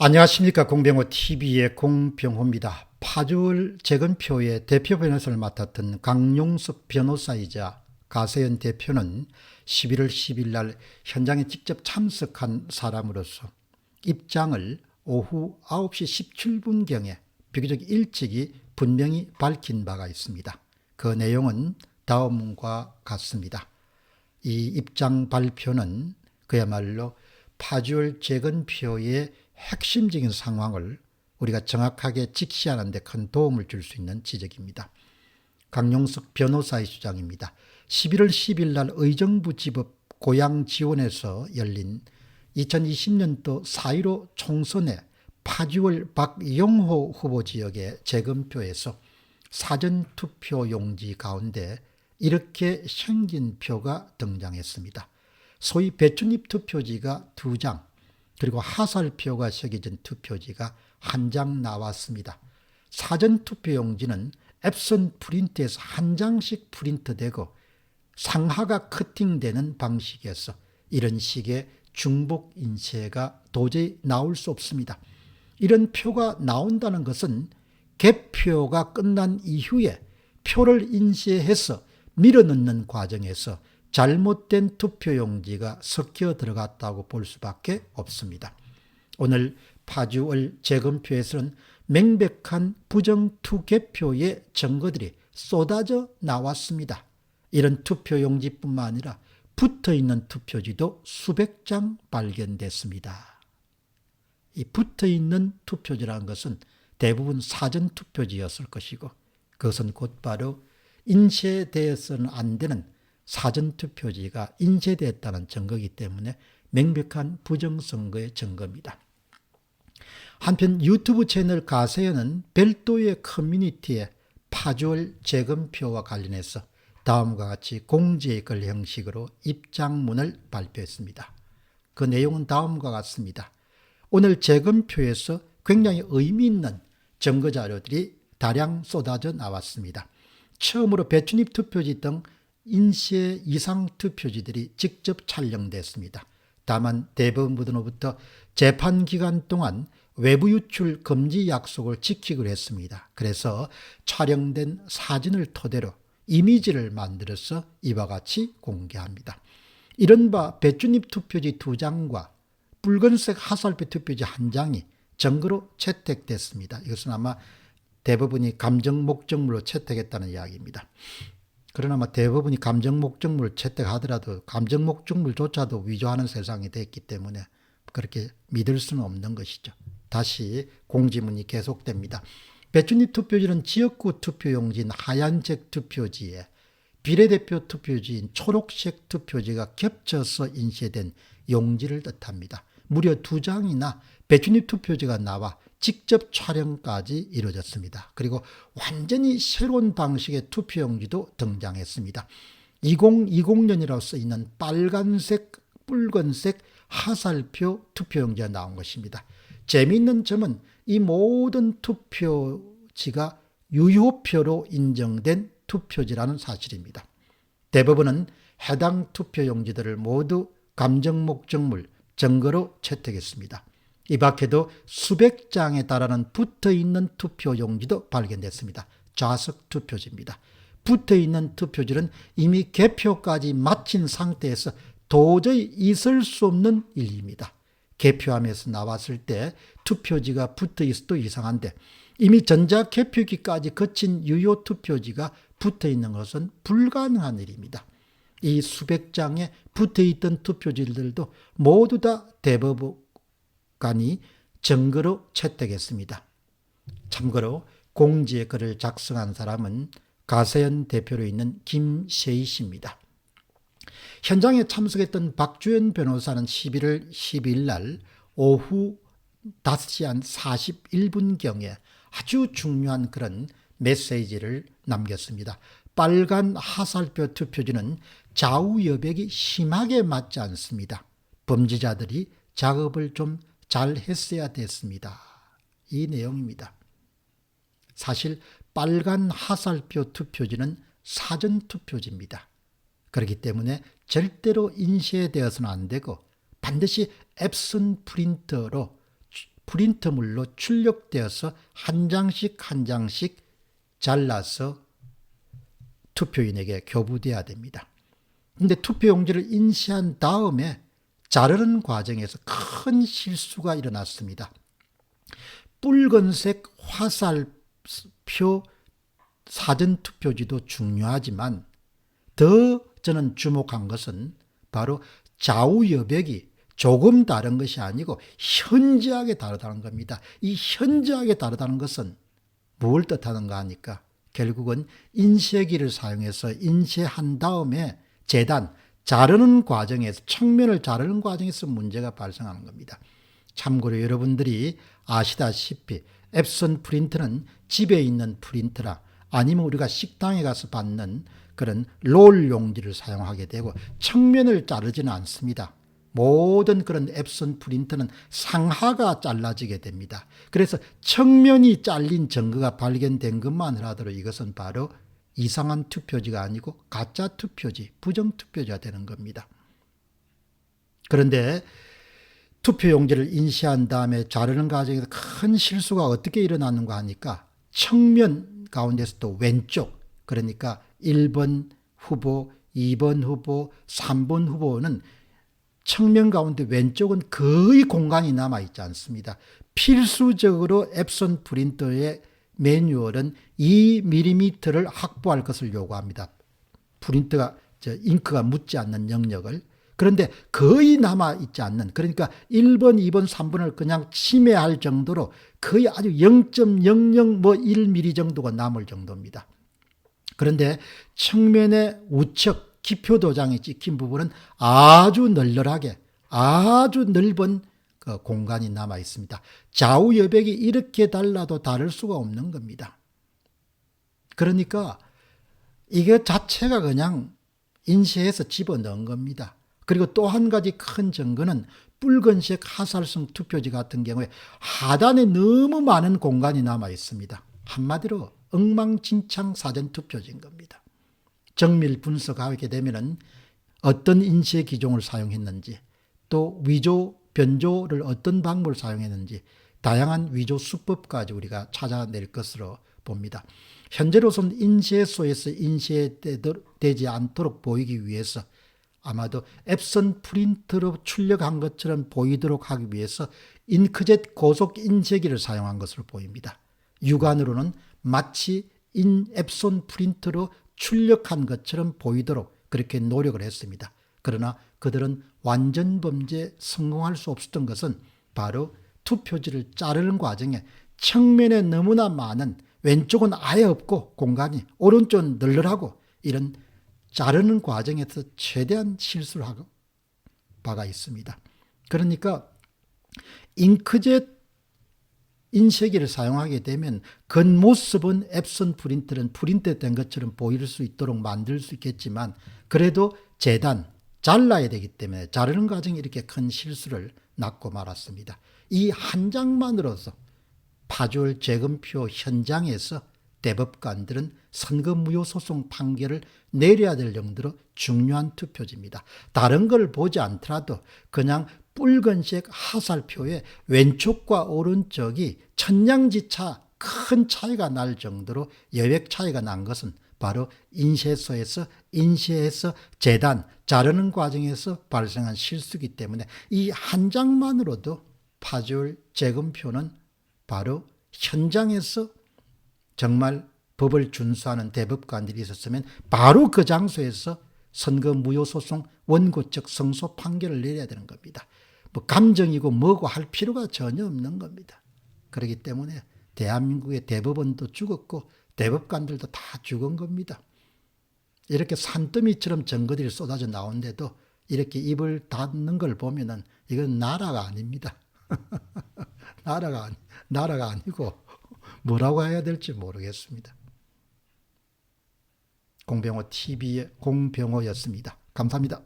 안녕하십니까. 공병호 TV의 공병호입니다. 파주을 재건표의 대표 변호사를 맡았던 강용석 변호사이자 가세현 대표는 11월 10일 날 현장에 직접 참석한 사람으로서 입장을 오후 9시 17분경에 비교적 일찍이 분명히 밝힌 바가 있습니다. 그 내용은 다음과 같습니다. 이 입장 발표는 그야말로 파주을 재건표의 핵심적인 상황을 우리가 정확하게 직시하는 데 큰 도움을 줄 수 있는 지적입니다. 강용석 변호사의 주장입니다. 11월 10일 날 의정부지법 고양지원에서 열린 2020년도 4.15 총선의 파주을 박영호 후보 지역의 재검표에서 사전투표 용지 가운데 이렇게 생긴 표가 등장했습니다. 소위 배춧잎 투표지가 2장, 그리고 하살표가 새겨진 투표지가 1장 나왔습니다. 사전투표용지는 앱선 프린트에서 한 장씩 프린트되고 상하가 커팅되는 방식이어서 이런 식의 중복 인쇄가 도저히 나올 수 없습니다. 이런 표가 나온다는 것은 개표가 끝난 이후에 표를 인쇄해서 밀어넣는 과정에서 잘못된 투표용지가 섞여 들어갔다고 볼 수밖에 없습니다. 오늘 파주을 재검표에서는 명백한 부정투개표의 증거들이 쏟아져 나왔습니다. 이런 투표용지뿐만 아니라 붙어있는 투표지도 수백 장 발견됐습니다. 이 붙어있는 투표지라는 것은 대부분 사전투표지였을 것이고 그것은 곧바로 인쇄되어서는 안 되는 사전투표지가 인쇄됐다는 증거이기 때문에 명백한 부정선거의 증거입니다. 한편 유튜브 채널 가세현은 별도의 커뮤니티에 파주을 재검표와 관련해서 다음과 같이 공지글 형식으로 입장문을 발표했습니다. 그 내용은 다음과 같습니다. 오늘 재검표에서 굉장히 의미 있는 증거자료들이 다량 쏟아져 나왔습니다. 처음으로 배춧잎 투표지 등 인쇄 이상 투표지들이 직접 촬영됐습니다. 다만 대법원으로부터 재판 기간 동안 외부 유출 금지 약속을 지키기로 했습니다. 그래서 촬영된 사진을 토대로 이미지를 만들어서 이와 같이 공개합니다. 이른바 배춧잎 투표지 2장과 붉은색 하살표 투표지 1장이 증거로 채택됐습니다. 이것은 아마 대법원이 감정 목적물로 채택했다는 이야기입니다. 그러나 대법원이 감정 목적물을 채택하더라도 감정 목적물조차도 위조하는 세상이 됐기 때문에 그렇게 믿을 수는 없는 것이죠. 다시 공지문이 계속됩니다. 배춧잎 투표지는 지역구 투표용지인 하얀색 투표지에 비례대표 투표지인 초록색 투표지가 겹쳐서 인쇄된 용지를 뜻합니다. 무려 2장이나 배춧잎 투표지가 나와 직접 촬영까지 이루어졌습니다. 그리고 완전히 새로운 방식의 투표용지도 등장했습니다. 2020년이라고 쓰이는 빨간색, 붉은색 하살표 투표용지가 나온 것입니다. 재미있는 점은 이 모든 투표지가 유효표로 인정된 투표지라는 사실입니다. 대법원은 해당 투표용지들을 모두 감정 목적물, 증거로 채택했습니다. 이 밖에도 수백 장에 달하는 붙어있는 투표용지도 발견됐습니다. 좌석 투표지입니다. 붙어있는 투표지는 이미 개표까지 마친 상태에서 도저히 있을 수 없는 일입니다. 개표함에서 나왔을 때 투표지가 붙어있어도 이상한데 이미 전자개표기까지 거친 유효 투표지가 붙어있는 것은 불가능한 일입니다. 이 수백 장에 붙어있던 투표지들도 모두 다 대법관이 증거로 채택했습니다. 참고로 공지의 글을 작성한 사람은 가세현 대표로 있는 김세희 씨입니다. 현장에 참석했던 박주연 변호사는 11월 12일 날 오후 5시 한 41분경에 아주 중요한 그런 메시지를 남겼습니다. 빨간 하살표 투표지는 좌우 여백이 심하게 맞지 않습니다. 범죄자들이 작업을 좀 잘 했어야 됐습니다. 이 내용입니다. 사실 빨간 하살표 투표지는 사전투표지입니다. 그렇기 때문에 절대로 인쇄되어서는 안 되고 반드시 앱선 프린터로 프린터물로 출력되어서 한 장씩 한 장씩 잘라서 투표인에게 교부돼야 됩니다. 근데 투표용지를 인쇄한 다음에 자르는 과정에서 큰 실수가 일어났습니다. 붉은색 화살표 사전투표지도 중요하지만 더 저는 주목한 것은 바로 좌우 여백이 조금 다른 것이 아니고 현저하게 다르다는 겁니다. 이 현저하게 다르다는 것은 뭘 뜻하는가 하니까 결국은 인쇄기를 사용해서 인쇄한 다음에 재단, 자르는 과정에서, 측면을 자르는 과정에서 문제가 발생하는 겁니다. 참고로 여러분들이 아시다시피 앱선 프린터는 집에 있는 프린터라 아니면 우리가 식당에 가서 받는 그런 롤 용지를 사용하게 되고 측면을 자르지는 않습니다. 모든 그런 앱선 프린터는 상하가 잘라지게 됩니다. 그래서 측면이 잘린 증거가 발견된 것만 하더라도 이것은 바로 이상한 투표지가 아니고 가짜 투표지, 부정 투표지가 되는 겁니다. 그런데 투표용지를 인쇄한 다음에 자르는 과정에서 큰 실수가 어떻게 일어났는가 하니까 측면 가운데서도 왼쪽, 그러니까 1번 후보, 2번 후보, 3번 후보는 측면 가운데 왼쪽은 거의 공간이 남아있지 않습니다. 필수적으로 앱선 프린터의 매뉴얼은 2mm를 확보할 것을 요구합니다. 프린터가 잉크가 묻지 않는 영역을. 그런데 거의 남아있지 않는, 그러니까 1번, 2번, 3번을 그냥 침해할 정도로 거의 아주 0.00 1mm 정도가 남을 정도입니다. 그런데 측면의 우측 기표 도장이 찍힌 부분은 아주 널널하게, 아주 넓은 그 공간이 남아 있습니다. 좌우 여백이 이렇게 달라도 다를 수가 없는 겁니다. 그러니까 이게 자체가 그냥 인쇄해서 집어넣은 겁니다. 그리고 또 한 가지 큰 증거는 붉은색 화살성 투표지 같은 경우에 하단에 너무 많은 공간이 남아 있습니다. 한마디로 엉망진창 사전투표지인 겁니다. 정밀 분석하게 되면은 어떤 인쇄 기종을 사용했는지, 또 위조, 변조를 어떤 방법을 사용했는지 다양한 위조 수법까지 우리가 찾아낼 것으로 봅니다. 현재로서는 인쇄소에서 인쇄되지 않도록 보이기 위해서 아마도 앱선 프린터로 출력한 것처럼 보이도록 하기 위해서 잉크젯 고속 인쇄기를 사용한 것으로 보입니다. 육안으로는 마치 앱선 프린터로 출력한 것처럼 보이도록 그렇게 노력을 했습니다. 그러나 그들은 완전 범죄에 성공할 수 없었던 것은 바로 투표지를 자르는 과정에 측면에 너무나 많은, 왼쪽은 아예 없고 공간이, 오른쪽은 널널하고, 이런 자르는 과정에서 최대한 실수를 하고 바가 있습니다. 그러니까 잉크젯 인쇄기를 사용하게 되면 겉모습은 앱선 프린터는 프린트된 것처럼 보일 수 있도록 만들 수 있겠지만 그래도 재단, 잘라야 되기 때문에 자르는 과정에 이렇게 큰 실수를 낳고 말았습니다. 이 한 장만으로서 파주을 재검표 현장에서 대법관들은 선거무효소송 판결을 내려야 될 정도로 중요한 투표지입니다. 다른 걸 보지 않더라도 그냥 붉은색 화살표에 왼쪽과 오른쪽이 천냥지차 큰 차이가 날 정도로 여백 차이가 난 것은 바로 인쇄소에서 인쇄해서 재단, 자르는 과정에서 발생한 실수이기 때문에 이 한 장만으로도 파주을 재검표는 바로 현장에서 정말 법을 준수하는 대법관들이 있었으면 바로 그 장소에서 선거무효소송 원고적 성소 판결을 내려야 되는 겁니다. 뭐 감정이고 뭐고 할 필요가 전혀 없는 겁니다. 그렇기 때문에 대한민국의 대법원도 죽었고 대법관들도 다 죽은 겁니다. 이렇게 산더미처럼 증거들이 쏟아져 나오는데도 이렇게 입을 닫는 걸 보면은 이건 나라가 아닙니다. 나라가 아니고 뭐라고 해야 될지 모르겠습니다. 공병호 TV의 공병호였습니다. 감사합니다.